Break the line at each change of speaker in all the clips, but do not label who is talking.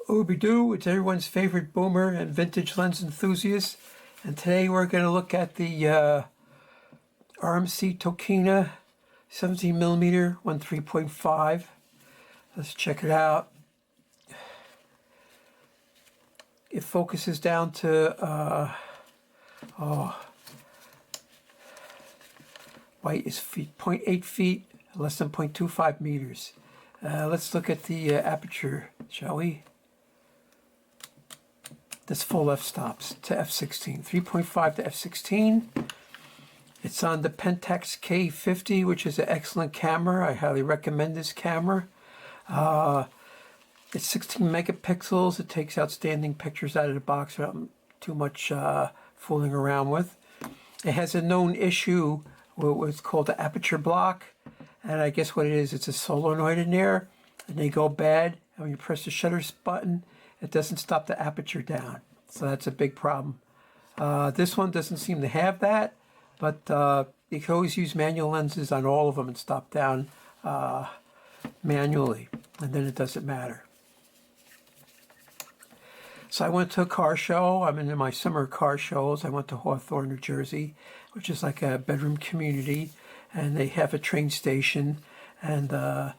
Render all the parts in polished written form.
Ooby-doo, it's everyone's favorite boomer and vintage lens enthusiast. And today we're going to look at the RMC TOKINA 17mm 1.3.5. Let's check it out. It focuses down to, white is 0.8 feet, less than 0.25 meters. Let's look at the aperture, shall we? That's full f-stops to f16, 3.5 to f16. It's on the Pentax K50, which is an excellent camera. I highly recommend this camera. It's 16 megapixels. It takes outstanding pictures out of the box without too much fooling around with. It has a known issue with what's called the aperture block. And I guess what it is, it's a solenoid in there, and they go bad. And when you press the shutter button, it doesn't stop the aperture down. So that's a big problem. This one doesn't seem to have that, but you can always use manual lenses on all of them and stop down manually, and then it doesn't matter. So I went to a car show. I'm into my summer car shows. I went to Hawthorne, New Jersey, which is like a bedroom community, and they have a train station and a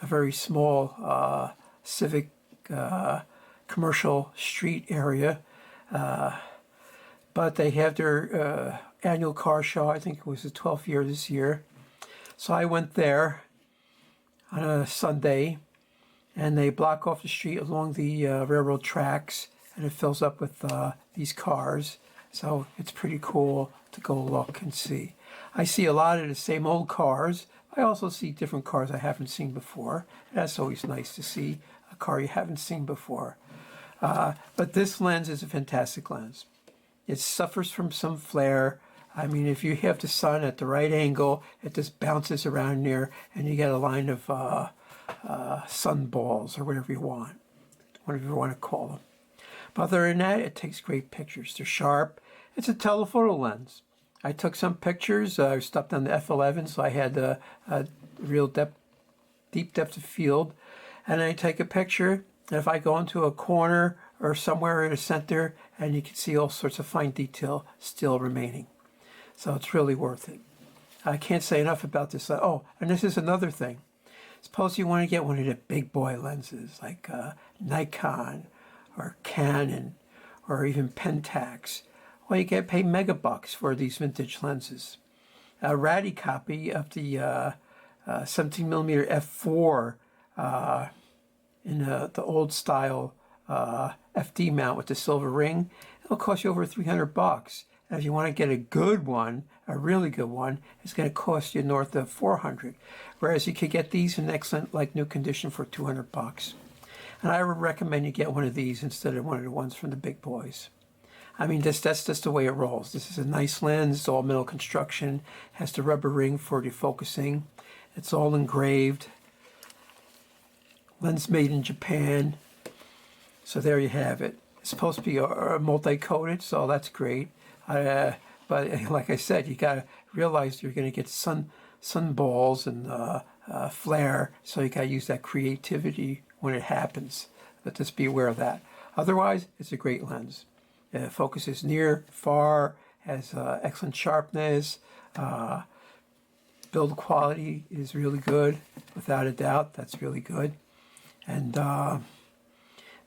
very small civic commercial street area. But they have their annual car show. I think it was the 12th year this year. So I went there on a Sunday, and they block off the street along the railroad tracks, and it fills up with these cars. So it's pretty cool to go look and see. I see a lot of the same old cars. I also see different cars I haven't seen before. That's always nice to see a car you haven't seen before. But this lens is a fantastic lens. It suffers from some flare. I mean, if you have the sun at the right angle, it just bounces around there, and you get a line of sun balls, or whatever you want to call them. But other than that, it takes great pictures. They're sharp. It's a telephoto lens. I took some pictures. I stopped on the f11, so I had a real deep depth of field. And I take a picture, and if I go into a corner or somewhere in the center, and you can see all sorts of fine detail still remaining. So it's really worth it. I can't say enough about this. Oh, and this is another thing. Suppose you want to get one of the big boy lenses, like Nikon or Canon or even Pentax. Well, you get paid megabucks for these vintage lenses. A ratty copy of the 17mm f4 in the old style FD mount with the silver ring, it'll cost you over $300. And if you want to get a good one, a really good one, it's going to cost you north of $400. Whereas you could get these in excellent, like new condition for $200. And I would recommend you get one of these instead of one of the ones from the big boys. I mean, that's just the way it rolls. This is a nice lens. It's all metal construction. Has the rubber ring for the focusing. It's all engraved. Lens made in Japan. So there you have it. It's supposed to be multi-coated, so that's great. But like I said, you got to realize you're going to get sun balls and flare, so you got to use that creativity when it happens. But just be aware of that. Otherwise, it's a great lens. It focuses near, far, has excellent sharpness. Build quality is really good, without a doubt. That's really good. And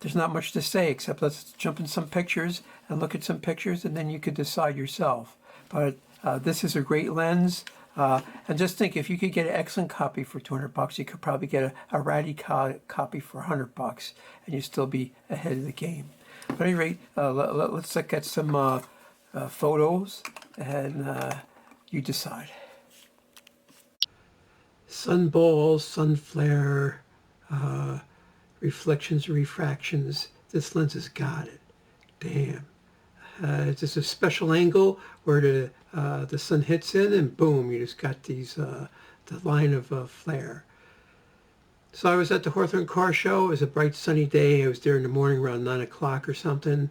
there's not much to say except let's jump in some pictures and look at some pictures, and then you could decide yourself. But this is a great lens. And just think, if you could get an excellent copy for $200, you could probably get a ratty copy for $100, and you'd still be ahead of the game. But at any rate, let's look at some photos, and you decide. Sun balls, sun flare, reflections, refractions. This lens has got it. Damn. It's just a special angle where the sun hits in, and boom, you just got these the line of flare. So I was at the Hawthorne car show. It was a bright sunny day. I was there in the morning around 9 o'clock or something.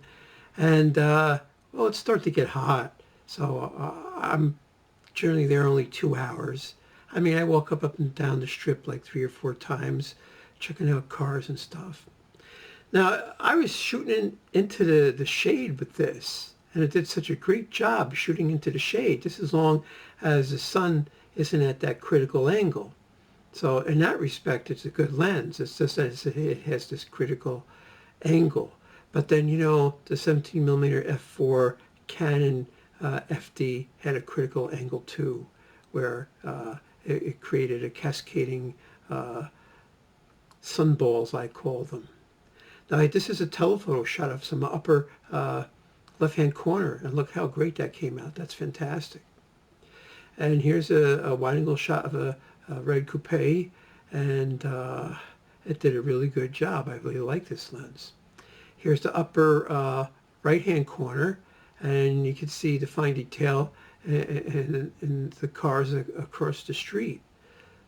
And, well, it started to get hot. So I'm generally there only 2 hours. I mean, I walk up and down the strip like 3 or 4 times, checking out cars and stuff. Now, I was shooting into the shade with this, and it did such a great job shooting into the shade, just as long as the sun isn't at that critical angle. So in that respect, it's a good lens. It's just that it has this critical angle. But then, you know, the 17mm f4 Canon FD had a critical angle too, where it created a cascading sunballs, I call them. Now, this is a telephoto shot of some upper left-hand corner, and look how great that came out. That's fantastic. And here's a wide-angle shot of a red coupe, and it did a really good job. I really like this lens. Here's the upper right-hand corner, and you can see the fine detail in the cars across the street.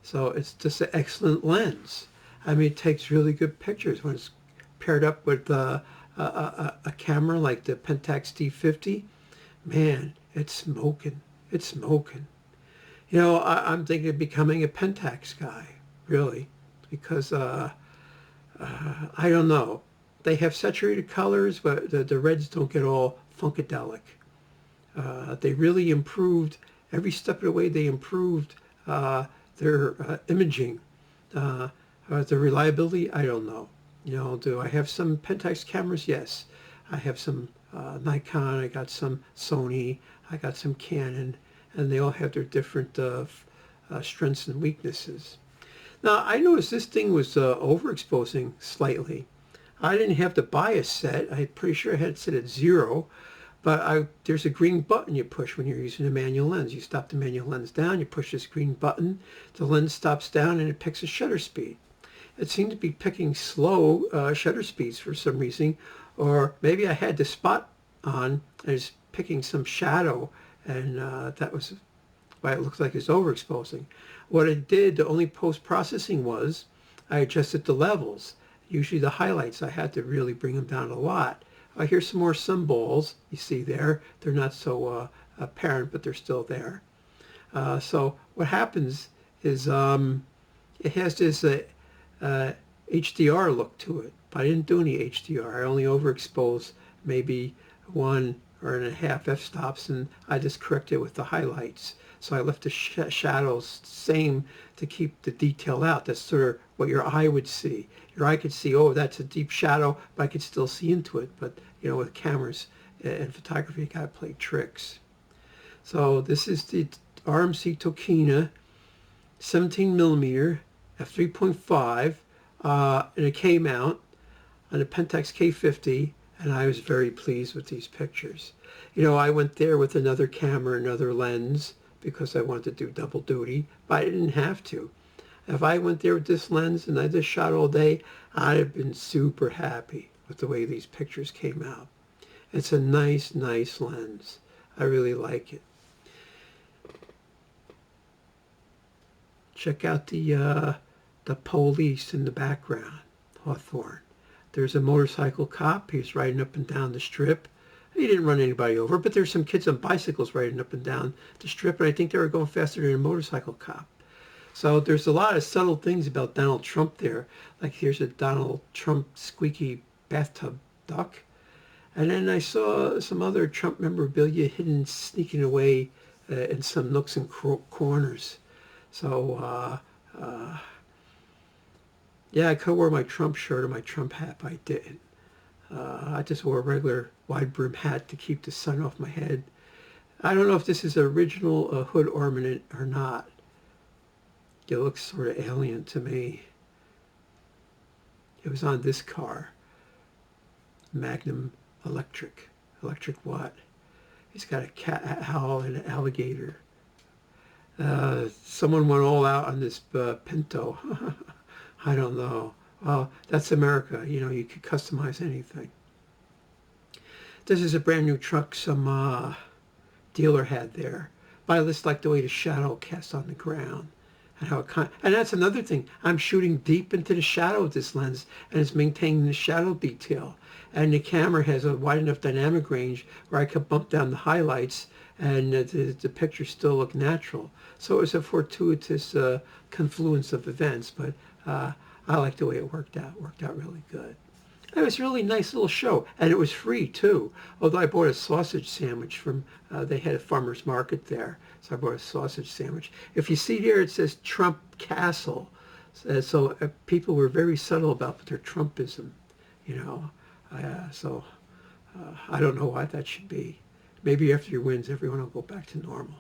So it's just an excellent lens. I mean, it takes really good pictures when it's paired up with a camera like the Pentax D50. Man, it's smoking. It's smoking. You know, I'm thinking of becoming a Pentax guy, really, because I don't know. They have saturated colors, but the reds don't get all funkadelic. They really improved, every step of the way they improved their imaging. The reliability, I don't know. You know, do I have some Pentax cameras? Yes. I have some Nikon, I got some Sony, I got some Canon, and they all have their different strengths and weaknesses. Now, I noticed this thing was overexposing slightly. I didn't have to buy a set. I'm pretty sure I had it set at 0, but there's a green button you push when you're using a manual lens. You stop the manual lens down, you push this green button, the lens stops down, and it picks a shutter speed. It seemed to be picking slow shutter speeds for some reason, or maybe I had the spot on, and it's picking some shadow, and that was why it looks like it's overexposing. What it did, the only post-processing was I adjusted the levels. Usually the highlights, I had to really bring them down a lot. Here's some more sunballs you see there. They're not so apparent, but they're still there. So what happens is it has this HDR look to it. But I didn't do any HDR. I only overexposed maybe 1.5 f-stops, and I just corrected with the highlights. So I left the shadows same to keep the detail out. That's sort of what your eye would see. Your eye could see, oh, that's a deep shadow, but I could still see into it. But, you know, with cameras and photography, you got to play tricks. So this is the RMC Tokina 17mm f3.5 in a K mount on a Pentax K50, and I was very pleased with these pictures. You know, I went there with another camera, another lens, because I wanted to do double duty, but I didn't have to. If I went there with this lens and I just shot all day, I'd have been super happy with the way these pictures came out. It's a nice, nice lens. I really like it. Check out the police in the background, Hawthorne. There's a motorcycle cop. He's riding up and down the strip. He didn't run anybody over, but there's some kids on bicycles riding up and down the strip, and I think they were going faster than a motorcycle cop. So there's a lot of subtle things about Donald Trump there. Like here's a Donald Trump squeaky bathtub duck. And then I saw some other Trump memorabilia hidden, sneaking away in some nooks and corners. So, yeah, I could have worn my Trump shirt or my Trump hat, but I didn't. I just wore a regular wide brim hat to keep the sun off my head. I don't know if this is an original hood ornament or not. It looks sort of alien to me. It was on this car, Magnum Electric what? He's got a cat, owl, and an alligator. Someone went all out on this Pinto. I don't know. Well, that's America. You know, you could customize anything. This is a brand new truck some dealer had there. But I just like the way the shadow casts on the ground. And how it and that's another thing. I'm shooting deep into the shadow of this lens, and it's maintaining the shadow detail. And the camera has a wide enough dynamic range where I could bump down the highlights, and the pictures still look natural. So it was a fortuitous confluence of events, but I like the way it worked out. It worked out really good. It was a really nice little show, and it was free too. Although I bought a sausage sandwich from, they had a farmer's market there, so I bought a sausage sandwich. If you see here, it says Trump Castle. So people were very subtle about their Trumpism, you know. I don't know why that should be. Maybe after he wins, everyone will go back to normal.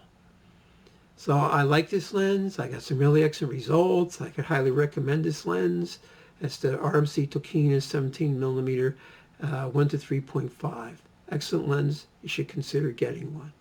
So I like this lens. I got some really excellent results. I could highly recommend this lens. That's the RMC TOKINA 17mm 1 to 3.5. Excellent lens. You should consider getting one.